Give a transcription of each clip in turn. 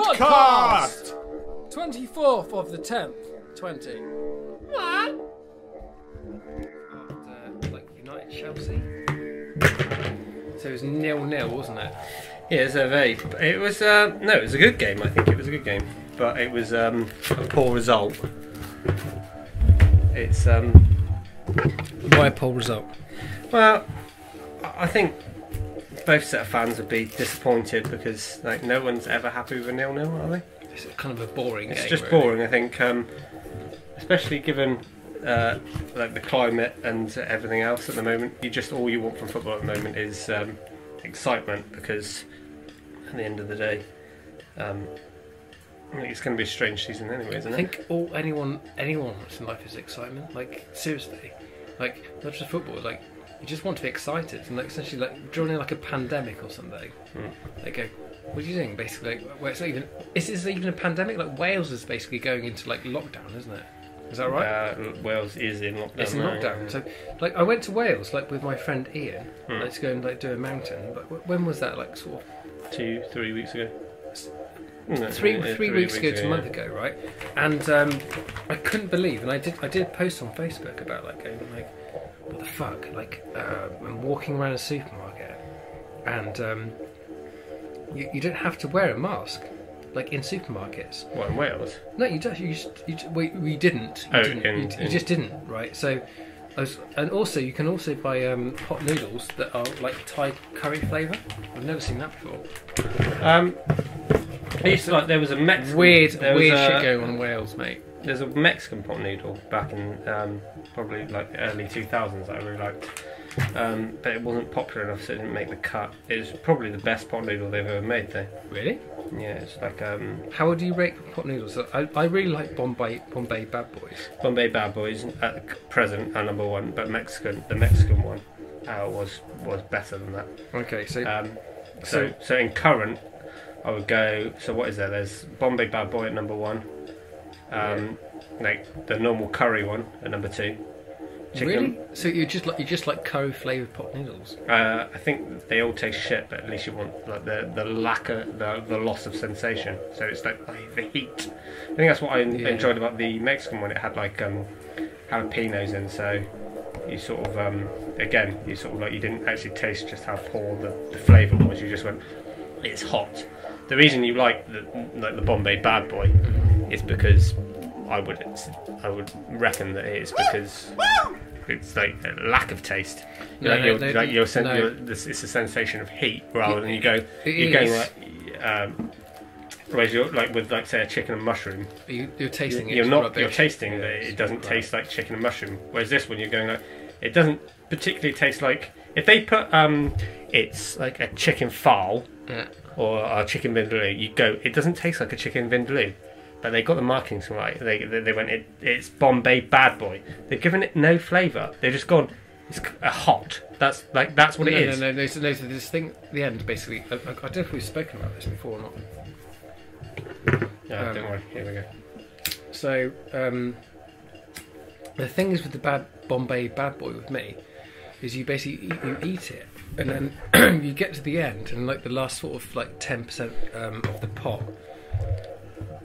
Bodcast! 24th of the 10th, 20. What? Like United Chelsea. So it was 0-0, wasn't it? Yeah, it was a very. It was no, it was a good game. I think it was a good game, but it was a poor result. It's Why a poor result? well, I think both set of fans would be disappointed because like no one's ever happy with a 0-0, are they? It's kind of a boring game. It's just really. boring. I think, especially given like the climate and everything else at the moment. All you want from football at the moment is excitement, because at the end of the day, I think it's going to be a strange season anyway, isn't it? I think all anyone wants in life is excitement. Like seriously, like not just football. Like you just want to be excited, and like essentially like during like a pandemic or something. They go, what are you doing? Basically, like, well, is this even a pandemic? Like Wales is basically going into like lockdown, isn't it? Is that right? Wales is in lockdown. It's in lockdown. So, like, I went to Wales like with my friend Ian. Let's go and like do a mountain. But when was that? Like sort of 2-3 weeks ago. Three weeks ago to a month ago, right? And I couldn't believe, and I did a post on Facebook about like going like, what the fuck? Like, I'm walking around a supermarket, and you don't have to wear a mask, like in supermarkets. What, in Wales? No, you don't. We didn't. You just didn't, right? So, and also you can also buy hot noodles that are like Thai curry flavour. I've never seen that before. I used to like. There was a Mexican Weird shit going on in Wales, mate. There's a Mexican pot noodle back in probably like early 2000s that I really liked, but it wasn't popular enough, so it didn't make the cut. It was probably the best pot noodle they've ever made, though. Really? Yeah, it's like How would you rate pot noodles? I really like Bombay Bad Boys. Bombay Bad Boys at present are number one, but the Mexican one was better than that. Okay, so so in current, I would go. So what is there? There's Bombay Bad Boy at number one. Like the normal curry one at number two. Really? So you just like curry flavoured pot noodles? I think they all taste shit, but at least you want like the lack of the loss of sensation. So it's like the heat. I think that's what I enjoyed about the Mexican one. It had like jalapenos in, so you sort of again you sort of like you didn't actually taste just how poor the flavour was. You just went, it's hot. The reason you like the Bombay Bad Boy is because I would reckon that it's because it's like a lack of taste. It's a sensation of heat rather than whereas you're like with like say a chicken and mushroom. You're tasting it. You're tasting that it doesn't taste like chicken and mushroom. Whereas this one you're going like it doesn't particularly taste like if they put it's like a chicken fowl or a chicken vindaloo. You go it doesn't taste like a chicken vindaloo. But they got the markings right. They went. It's Bombay Bad Boy. They've given it no flavour. They've just gone. It's a hot. That's what it is. No. So this thing at the end basically. I don't know if we've spoken about this before or not. Yeah, don't worry. Here we go. So the thing is with the Bombay Bad Boy with me is you basically you eat it and then you get to the end and like the last sort of like 10% of the pot.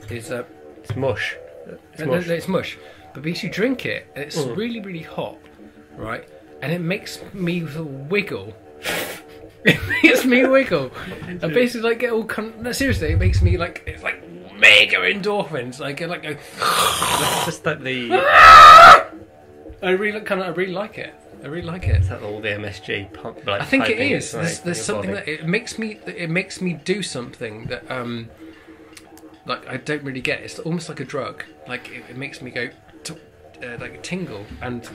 Is it's mush. It's mush. But because you drink it, and it's really, really hot, right? And it makes me wiggle. It makes me wiggle. And basically, like, get all no, seriously, it makes me like it's like mega endorphins. Like, go. That's just like the. I really like it. I really like it. Is that all the MSG pump? Like, I think it is. Like, there's something body. that it makes me do something that like I don't really get. It's almost like a drug. Like it makes me go like a tingle, and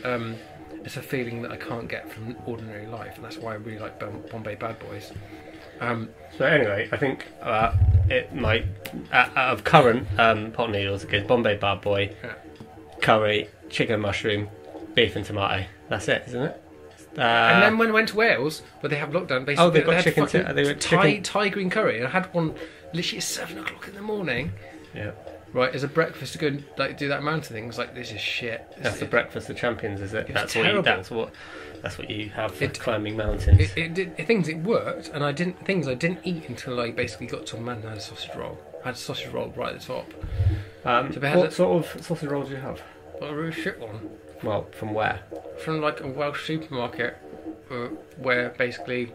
it's a feeling that I can't get from ordinary life, and that's why I really like Bombay Bad Boys. So anyway, I think it might out of current pot noodles, it goes Bombay Bad Boy, curry, chicken mushroom, beef and tomato. That's it, isn't it? And then when I went to Wales, where they have lockdown, basically they've got they had chicken. Thai green curry, and I had one literally at 7 o'clock in the morning, Yeah. Right, as a breakfast to go and like do that mountain thing, it's like this is shit. That's the breakfast of champions, is it? It's terrible. That's what you have for climbing mountains. It worked, and I didn't eat until I basically got to a man and had a sausage roll. I had a sausage roll right at the top. What sort of sausage roll do you have? A real shit one. Well, from where? From like a Welsh supermarket, where basically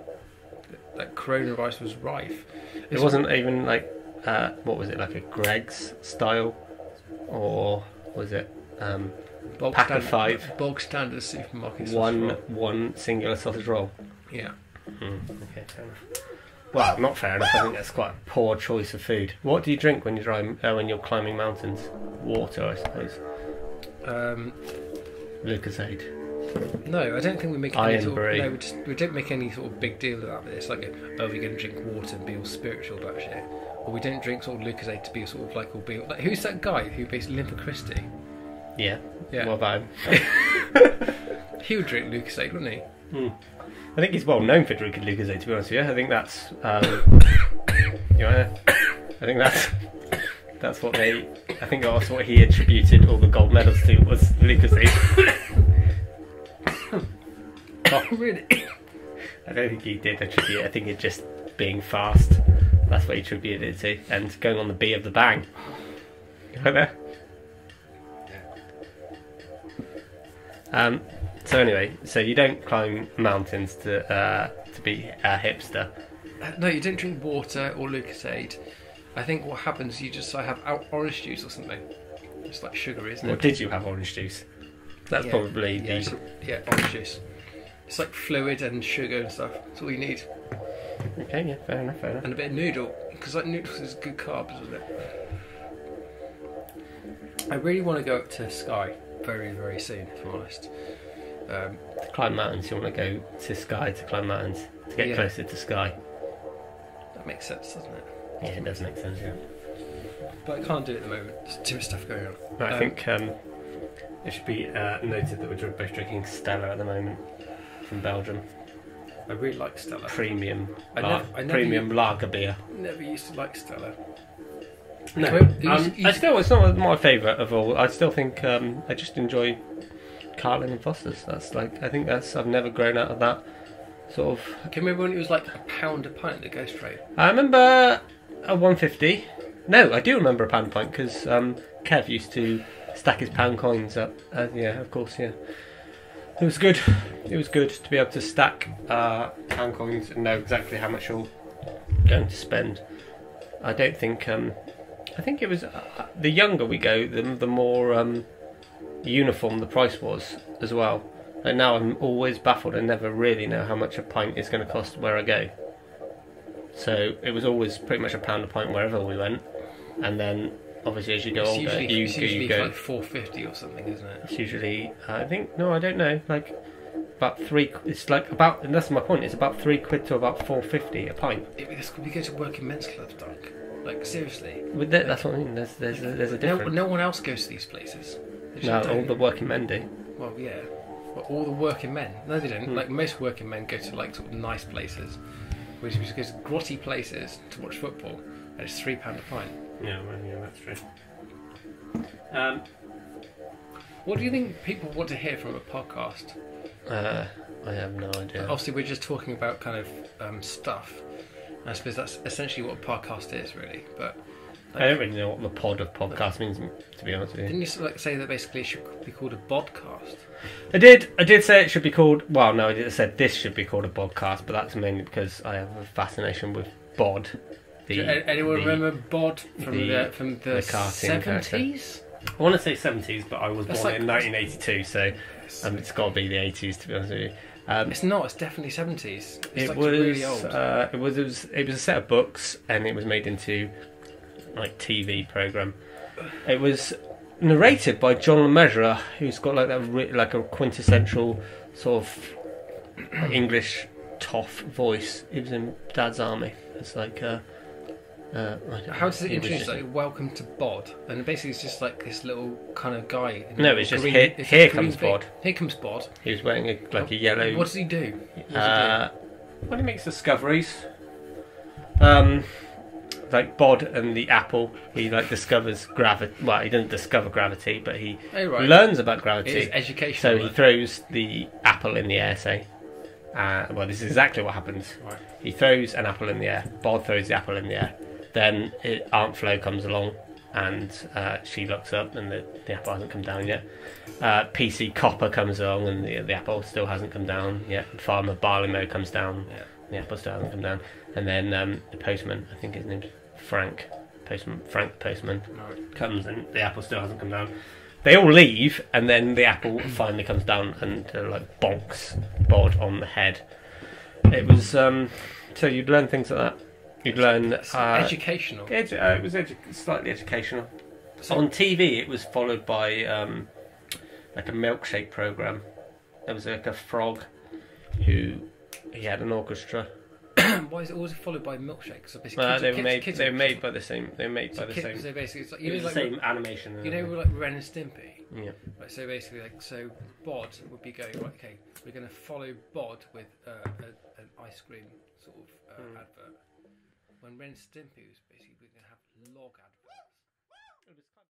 like coronavirus was rife. It wasn't even like what was it, like a Greg's style, or was it pack of 5? Bulk standard supermarket. One singular sausage roll. Yeah. Okay, fair enough. Well, not fair enough. I think that's quite a poor choice of food. What do you drink when you're climbing mountains? Water, I suppose. Lucozade. No, I don't think we make any we don't make any sort of big deal about this. Like, we're going to drink water and be all spiritual about shit, or we don't drink sort of Lucozade to be sort of like all be like. Who's that guy who based Limper Christie? Yeah. Yeah. What about him? He would drink Lucozade, wouldn't he? I think he's well known for drinking Lucozade, to be honest with you. I think that's I think that's what he attributed all the gold medals to, was Lucozade. Oh, really? I don't think he did attribute it. I think it's just being fast. That's what he attributed it to, and going on the B of the bang. Right there. So anyway, so you don't climb mountains to be a hipster. No, you don't drink water or Lucozade. I think what happens, I have orange juice or something. It's like sugar, isn't it? Or did you have orange juice? That's probably orange juice. It's like fluid and sugar and stuff. That's all you need. Okay, yeah, fair enough. And a bit of noodle, because like noodles is good carbs, isn't it? I really want to go up to Skye very, very soon, if I'm honest. To climb mountains, you want to go to Skye to climb mountains, to get closer to Skye. That makes sense, doesn't it? Yeah, it does make sense, yeah. But I can't do it at the moment. There's too much stuff going on. Right, I think it should be noted that we're both drinking Stella at the moment from Belgium. I really like Stella. Premium lager beer. Never used to like Stella. No, it's not my favourite of all. I still think I just enjoy Carling and Foster's. I've never grown out of that sort of. Can you remember when it was like £1 a pint at Go Straight? I remember a 150. No, I do remember a pound a pint because Kev used to stack his pound coins up. Yeah, of course, yeah. It was good. It was good to be able to stack pound coins and know exactly how much you're going to spend. I don't think. I think it was the younger we go, the more uniform the price was as well. Like now, I'm always baffled. I never really know how much a pint is going to cost where I go. So it was always pretty much £1 a pint wherever we went, and then obviously as you go older, you go like £4.50 or something, isn't it? It's usually I don't know, like about £3. It's like about, and that's my point. It's about £3 to about £4.50 a pint. We go to working men's clubs, Doug. Like seriously. That's what I mean. There's a difference. No one else goes to these places. No, all the working men do. Well, yeah. Well, all the working men. No, they don't. Like most working men go to like sort of nice places. We just go to grotty places to watch football, and it's £3 a pint. Yeah, well, yeah, that's true. What do you think people want to hear from a podcast? I have no idea. Obviously, we're just talking about kind of stuff. I suppose that's essentially what a podcast is, really. But I don't really know what the pod of podcast means, to be honest with you. Didn't you say that basically it should be called a bodcast? I did say it should be called. Well, no, I said this should be called a podcast, but that's mainly because I have a fascination with Bod. Anyone remember Bod from the cartoon 70s? I want to say 70s, but I was born in 1982, so it's got to be the 80s, to be honest with you. It's not. It's definitely 70s. It's was really old. It was a set of books, and it was made into like TV program. It was narrated by John LeMessurier, who's got like that like a quintessential sort of English toff voice. He was in Dad's Army. It's like. How does it introduce? Like, welcome to Bod, and basically it's just like this little kind of guy. No, it's just here comes Bod. Here comes Bod. He was wearing a yellow. What does he do? Well, he makes discoveries. like Bod and the apple. He like discovers gravity. Well, he doesn't discover gravity, but he learns about gravity. It is education. So he throws the apple in the air. Say, well, this is exactly what happens. Right. He throws an apple in the air. Bod throws the apple in the air. Then Aunt Flo comes along, and she looks up, and the apple hasn't come down yet. PC Copper comes along, and the apple still hasn't come down yet. Farmer Barleymow comes down. Yeah. The apple still hasn't come down. And then the postman, I think his name's Frank the postman, comes, and the apple still hasn't come down. They all leave, and then the apple finally comes down and like bonks Bod on the head. It was so you'd learn things like that. You'd learn educational. It was slightly educational. On TV, it was followed by like a milkshake program. There was like a frog who he had an orchestra. Why is it always followed by milkshakes? So they were made by the same. They were made by the same. So basically, it's like, the like, same animation. You know, like Ren and Stimpy. Yeah. Right, so basically, like, so Bod would be going, right, okay, we're going to follow Bod with an ice cream sort of advert. When Ren and Stimpy was basically, we're going to have log adverts.